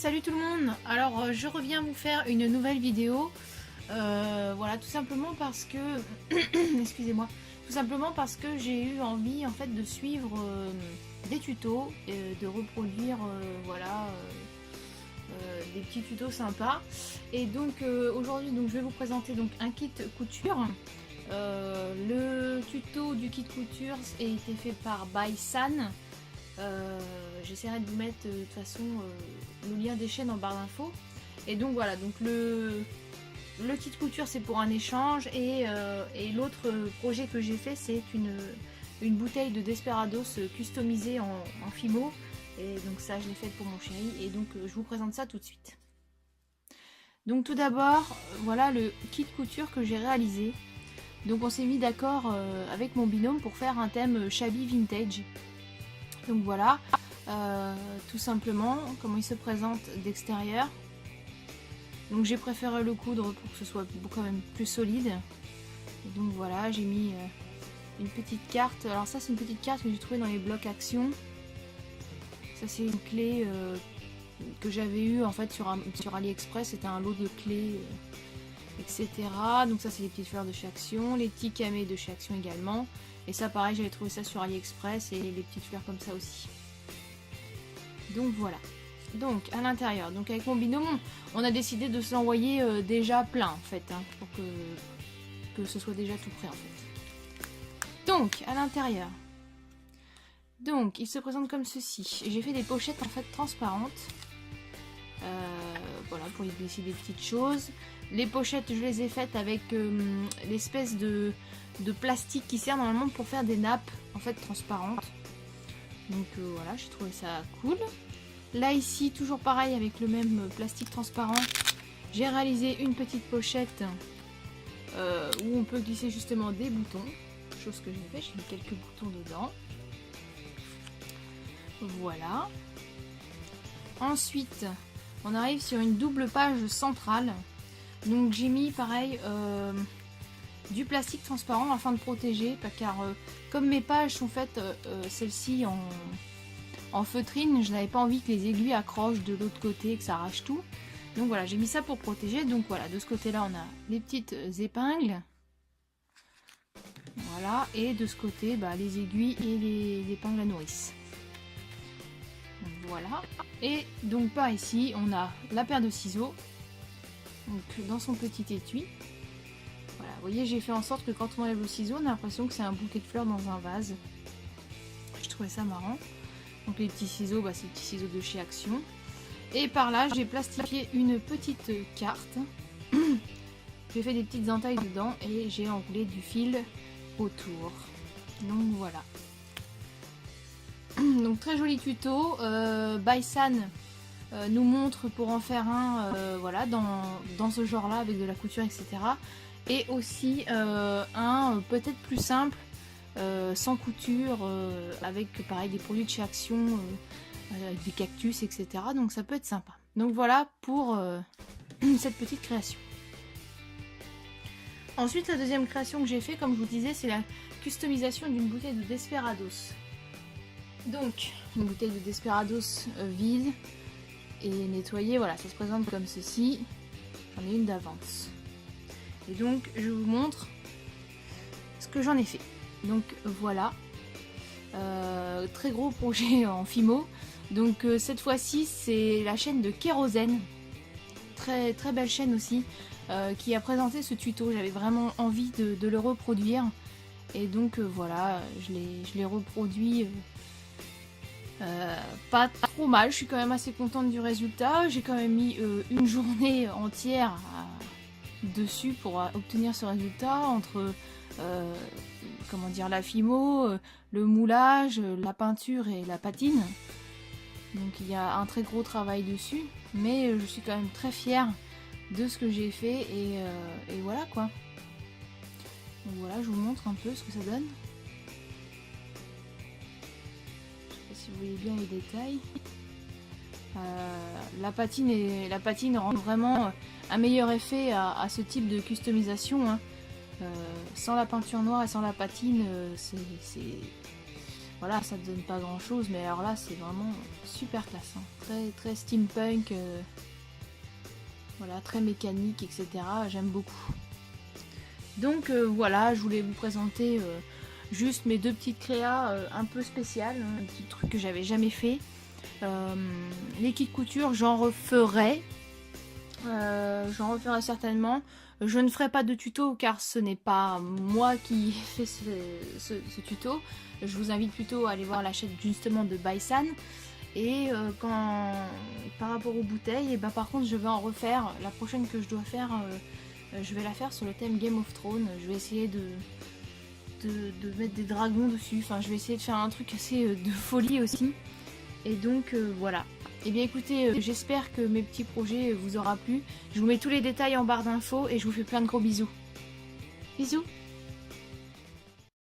salut tout le monde. Alors je reviens vous faire une nouvelle vidéo. Voilà, tout simplement parce que excusez-moi, tout simplement parce que j'ai eu envie en fait de suivre des tutos et de reproduire voilà des petits tutos sympas. Et donc aujourd'hui donc je vais vous présenter donc un kit couture. Le tuto du kit couture a été fait par Baisan. J'essaierai de vous mettre de toute façon le lien des chaînes en barre d'infos. Et donc voilà, donc le kit couture c'est pour un échange et l'autre projet que j'ai fait c'est une bouteille de Desperados customisée en Fimo. Et donc ça je l'ai faite pour mon chéri et donc je vous présente ça tout de suite. Donc tout d'abord voilà le kit couture que j'ai réalisé. Donc on s'est mis d'accord avec mon binôme pour faire un thème shabby vintage. Donc voilà, tout simplement comment il se présente d'extérieur. Donc j'ai préféré le coudre pour que ce soit quand même plus solide. Et donc voilà, j'ai mis une petite carte. Alors ça c'est une petite carte que j'ai trouvée dans les blocs Action. Ça c'est une clé que j'avais eue en fait sur AliExpress. C'était un lot de clés, etc. Donc ça c'est les petites fleurs de chez Action, les petits camés de chez Action également. Et ça pareil, j'avais trouvé ça sur AliExpress et les petites fleurs comme ça aussi. Donc voilà. Donc à l'intérieur, donc avec mon binôme, on a décidé de s'envoyer déjà plein en fait, hein, pour que ce soit déjà tout prêt en fait. Donc à l'intérieur, donc il se présente comme ceci. J'ai fait des pochettes en fait transparentes. Voilà, pour y glisser des petites choses. Les pochettes, je les ai faites avec l'espèce de plastique qui sert normalement pour faire des nappes en fait transparentes. Donc voilà, j'ai trouvé ça cool. Là ici, toujours pareil avec le même plastique transparent, j'ai réalisé une petite pochette où on peut glisser justement des boutons. Chose que j'ai fait, j'ai mis quelques boutons dedans. Voilà. Ensuite, on arrive sur une double page centrale. Donc j'ai mis pareil du plastique transparent afin de protéger, car comme mes pages sont faites celle-ci en feutrine, je n'avais pas envie que les aiguilles accrochent de l'autre côté et que ça arrache tout. Donc voilà, j'ai mis ça pour protéger. Donc voilà, de ce côté-là, on a les petites épingles. Voilà, et de ce côté, bah, les aiguilles et les épingles à nourrice. Donc, voilà. Et donc par ici, on a la paire de ciseaux. Donc dans son petit étui. Voilà, vous voyez, j'ai fait en sorte que quand on enlève le ciseau, on a l'impression que c'est un bouquet de fleurs dans un vase. Je trouvais ça marrant. Donc les petits ciseaux, bah, c'est les petits ciseaux de chez Action. Et par là, j'ai plastifié une petite carte. J'ai fait des petites entailles dedans et j'ai enroulé du fil autour. Donc voilà. Donc très joli tuto. Baisan nous montre pour en faire un voilà, dans ce genre là avec de la couture, etc. Et aussi un peut-être plus simple sans couture avec pareil des produits de chez Action avec des cactus, etc. Donc ça peut être sympa. Donc voilà pour cette petite création. Ensuite, la deuxième création que j'ai fait, comme je vous disais, c'est la customisation d'une bouteille de Desperados. Donc une bouteille de Desperados vide et nettoyée, voilà, ça se présente comme ceci. J'en ai une d'avance. Et donc je vous montre ce que j'en ai fait. Donc voilà, très gros projet en Fimo. Donc cette fois-ci c'est la chaîne de Kérosène, très très belle chaîne aussi, qui a présenté ce tuto. J'avais vraiment envie de le reproduire et donc voilà, je l'ai reproduit pas trop mal. Je suis quand même assez contente du résultat. J'ai quand même mis une journée entière dessus pour obtenir ce résultat entre comment dire, la Fimo, le moulage, la peinture et la patine. Donc il y a un très gros travail dessus, mais je suis quand même très fière de ce que j'ai fait et voilà quoi. Donc voilà, je vous montre un peu ce que ça donne. Je sais pas si vous voyez bien les détails. La patine rend vraiment un meilleur effet à ce type de customisation, hein. Sans la peinture noire et sans la patine, Voilà, ça ne donne pas grand chose, mais alors là c'est vraiment super classe, hein. Très très steampunk, voilà, très mécanique, etc. J'aime beaucoup. Donc voilà, je voulais vous présenter juste mes deux petites créas un peu spéciales, hein, un petit truc que j'avais jamais fait. Les kits couture, j'en referai. J'en referai certainement. Je ne ferai pas de tuto car ce n'est pas moi qui fais ce tuto. Je vous invite plutôt à aller voir la chaîne justement de Baisan. Et par rapport aux bouteilles, et ben par contre je vais en refaire. La prochaine que je dois faire, je vais la faire sur le thème Game of Thrones. Je vais essayer de mettre des dragons dessus. Enfin, je vais essayer de faire un truc assez de folie aussi. Et donc voilà. Et bien écoutez, j'espère que mes petits projets vous aura plu. Je vous mets tous les détails en barre d'infos et je vous fais plein de gros bisous. Bisous.